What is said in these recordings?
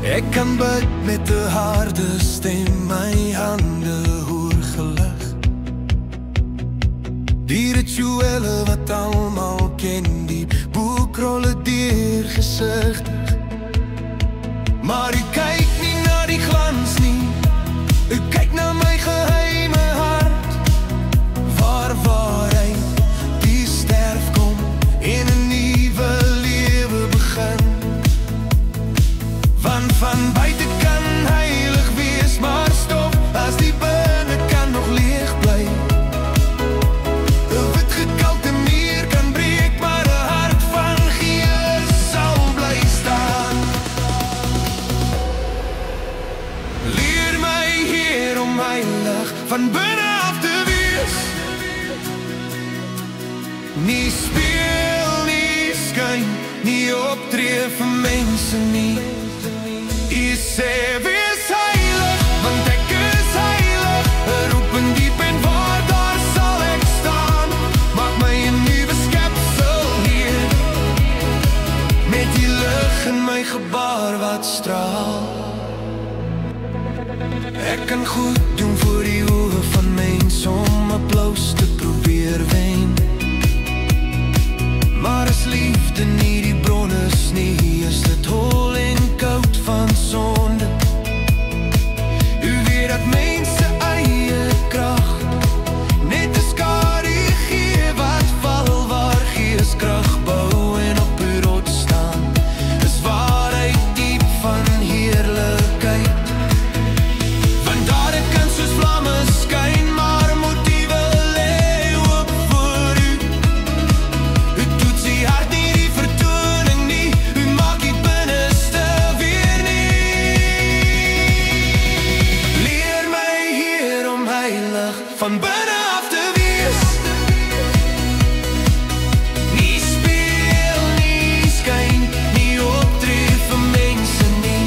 Ek kan bid met 'n harde stem, my hande hoor gelig. Die rituele wat almal ken, die boekrolle deur gesigtig. Maar u kyk nie na die glans nie, u kyk na my geheime hart, waar waarheid die sterf kom en 'n nuwe lewe begin. Want van buite kan heilig wees, maar stof as die binne kan nog leeg bly. 'n wit gekalte muur kan breek, maar 'n hart van gees sal bly staan. Leer my, Heer, om heilig van binne af te wees. Nie speel, nie skyn, nie optree vir mense nie. U sê wees heilig, want ek is heilig. Roepen diep en waar, daar sal ek staan. Maak my 'n nuwe skepsel, Heer, met die lig in my gebaar wat straal. Ek kan goed doen voor die oë van mense om applaus te probeer wen. Maar as liefde nie die bron is nie, is dit hol en koud van sonde. U weet dat mense eie krag net 'n skadu gee wat val, waar geeskrag bou en op u rots staan. Is waarheid diep van heerlikheid. Want daar kan soos vlamme skyn, maar motiewe lê oop voor u. U toets die hart nie, die vertoning nie, u maak die binneste weer nie. Leer my, Heer, om heilig van binne af te wees. Nie speel, nie skyn, nie optree vir mense nie.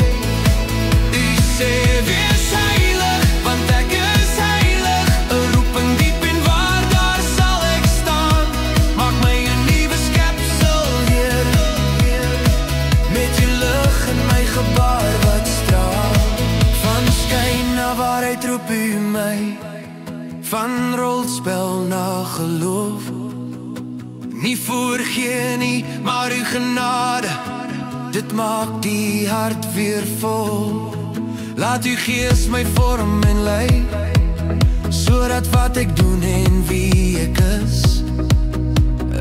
U sê wees heilig, want ek is heilig. 'n roeping diep en waar, daar sal ek staan. Maak my 'n nuwe skepsel, Heer, met die lig in my gebaar wat straal. Van skyn na waarheid roep u my, van rolspel na geloof. Nie voorgee nie, maar uw genade, dit maak die hart weer vol. Laat uw gees my vorm en lei, sodat wat ek doen en wie ek is,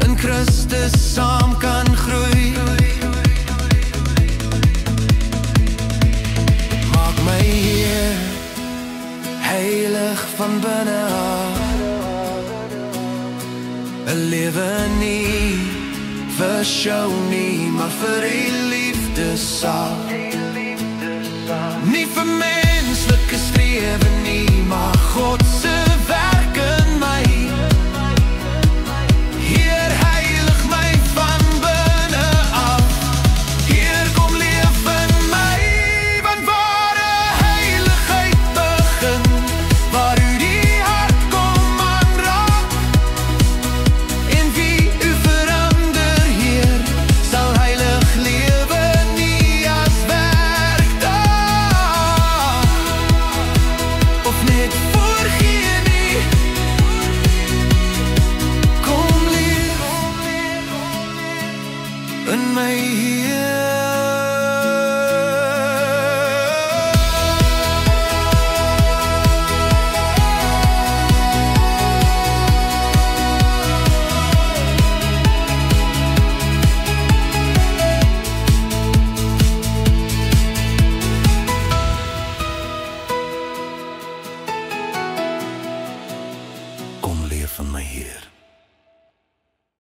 in Christus saam kan groei. Maak my, Heer, heilig van binne af. 'n lewe nie vir show nie, maar vir die liefde saak. Nie vir menslike strewe nie, maar God se werk in my. Heer, heilig my van binne af. Heer, kom leef in my, want waar 'n heiligheid begin, waar u die hart kom aanraak. En wie u verander, Heer, sal heilig lewe nie as werkdag, of net voorgee nie. Kom leef in my, Heer.